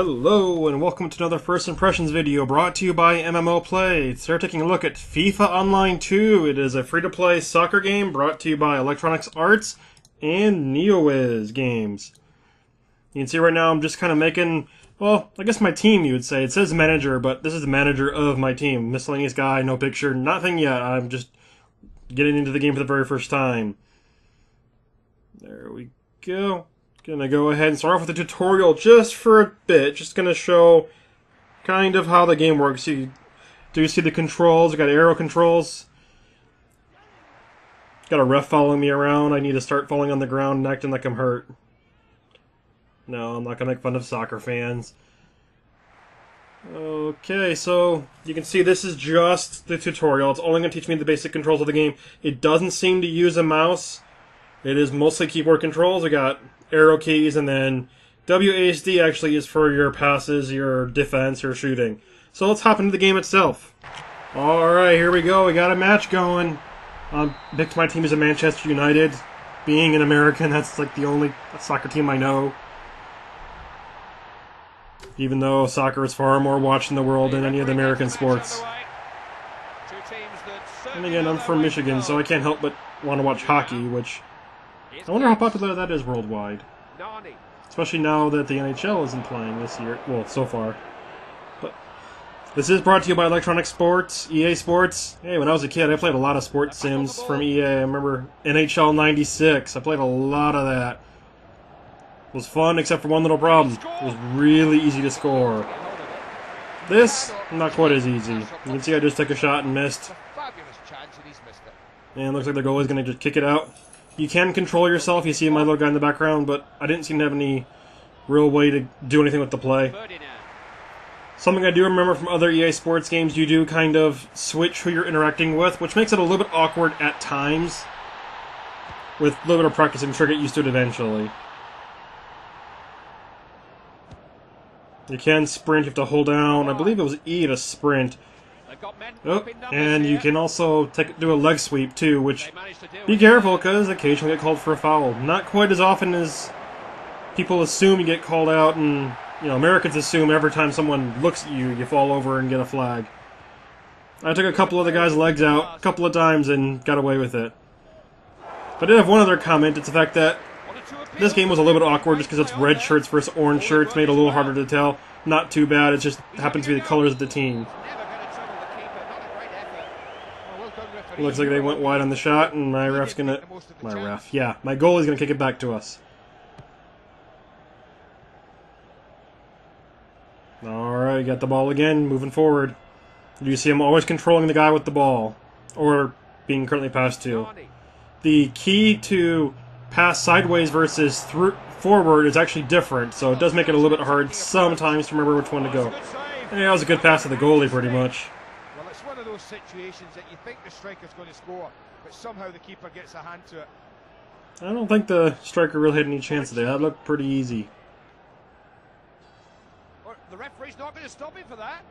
Hello and welcome to another First Impressions video brought to you by MMO Play. Today we're taking a look at FIFA Online 2. It is a free-to-play soccer game brought to you by Electronic Arts and NeoWiz Games. You can see right now I'm just kind of making, well, I guess my team you would say. It says manager, but this is the manager of my team. Miscellaneous guy, no picture, nothing yet. I'm just getting into the game for the very first time. There we go. Gonna go ahead and start off with a tutorial just for a bit. Just gonna show kind of how the game works. Do you see the controls? I got arrow controls. Got a ref following me around. I need to start falling on the ground and acting like I'm hurt. No, I'm not gonna make fun of soccer fans. Okay, so you can see this is just the tutorial. It's only gonna teach me the basic controls of the game. It doesn't seem to use a mouse. It is mostly keyboard controls. I got arrow keys, and then WASD actually is for your passes, your defense, your shooting. So let's hop into the game itself. Alright, here we go. We got a match going. Picked my team is a Manchester United. Being an American, that's like the only soccer team I know. Even though soccer is far more watched in the world than any of the American sports. And again, I'm from Michigan, so I can't help but want to watch hockey, which I wonder how popular that is worldwide. Especially now that the NHL isn't playing this year. Well, so far. But this is brought to you by Electronic Sports, EA Sports. Hey, when I was a kid, I played a lot of sports sims from EA. I remember NHL 96. I played a lot of that. It was fun, except for one little problem. It was really easy to score. This, not quite as easy. You can see I just took a shot and missed. And it looks like the goalie's going to just kick it out. You can control yourself, you see my little guy in the background, but I didn't seem to have any real way to do anything with the play. Something I do remember from other EA Sports games, you do kind of switch who you're interacting with, which makes it a little bit awkward at times. With a little bit of practice, I'm sure get used to it eventually. You can sprint, you have to hold down, I believe it was E to sprint. Oh, and you can also do a leg sweep too, which, be careful because occasionally you get called for a foul. Not quite as often as people assume you get called out, and Americans assume every time someone looks at you, you fall over and get a flag. I took a couple of the guys' legs out a couple of times and got away with it. But I did have one other comment. It's the fact that this game was a little bit awkward just because it's red shirts versus orange shirts, made it a little harder to tell. Not too bad, it just happens to be the colors of the team. Looks like they went wide on the shot, and my ref's gonna... My goalie's gonna kick it back to us. Alright, got the ball again, moving forward. You see him always controlling the guy with the ball, or being currently passed to. The key to pass sideways versus forward is actually different, so it does make it a little bit hard sometimes to remember which one to go. And that was a good pass to the goalie, pretty much. Those situations that you think the striker's going to score, but somehow the keeper gets a hand to it. I don't think the striker really had any chance today. That looked pretty easy. The referee's not going to stop him for that.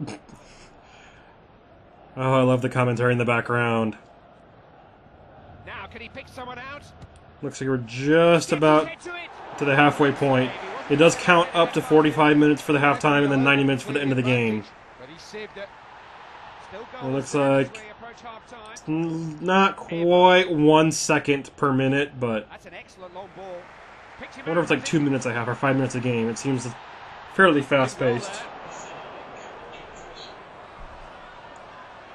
Oh, I love the commentary in the background. Now, can he pick someone out? Looks like we're just about to the halfway point. It does count up to 45 minutes for the halftime and then 90 minutes for the end of the game. But he saved it. It looks like not quite 1 second per minute, but I wonder if it's like 2 minutes a half or 5 minutes a game. It seems fairly fast-paced.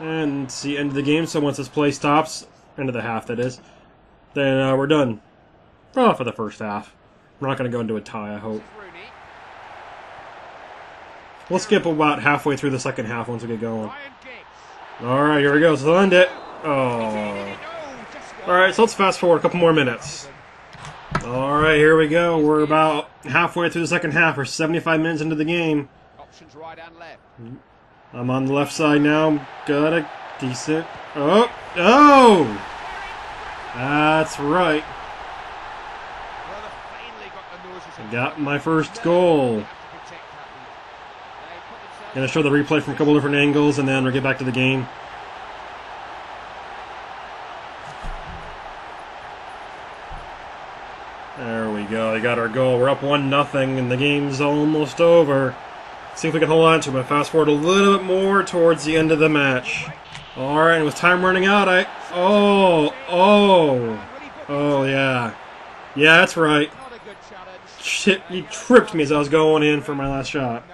And it's the end of the game, so once this play stops, end of the half that is, then we're done. Well, for the first half. We're not going to go into a tie, I hope. We'll skip about halfway through the second half once we get going. Alright, here we go. So I'll end it. Oh. Alright, so let's fast forward a couple more minutes. Alright, here we go. We're about halfway through the second half. We're 75 minutes into the game. I'm on the left side now. Got a decent... Oh! Oh! That's right. I got my first goal. Gonna show the replay from a couple different angles, and then we'll get back to the game. There we go. I got our goal. We're up 1-0, and the game's almost over. See if we can hold on to it. I'm going to fast forward a little bit more towards the end of the match. Alright, and with time running out, Oh, yeah. Yeah, that's right. Shit, he tripped me as I was going in for my last shot.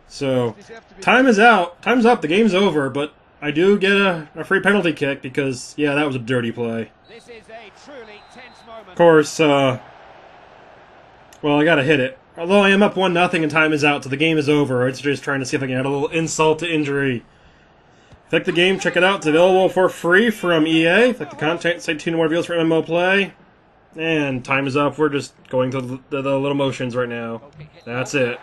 So, time is out. Time's up. The game's over, but I do get a free penalty kick because, yeah, that was a dirty play. Of course, well, I gotta hit it. Although I am up 1-0 and time is out, so the game is over. It's just trying to see if I can add a little insult to injury. If you like the game, check it out. It's available for free from EA. If you like the content, stay tuned to more videos for MMO Play. And time is up. We're just going through the little motions right now. That's it.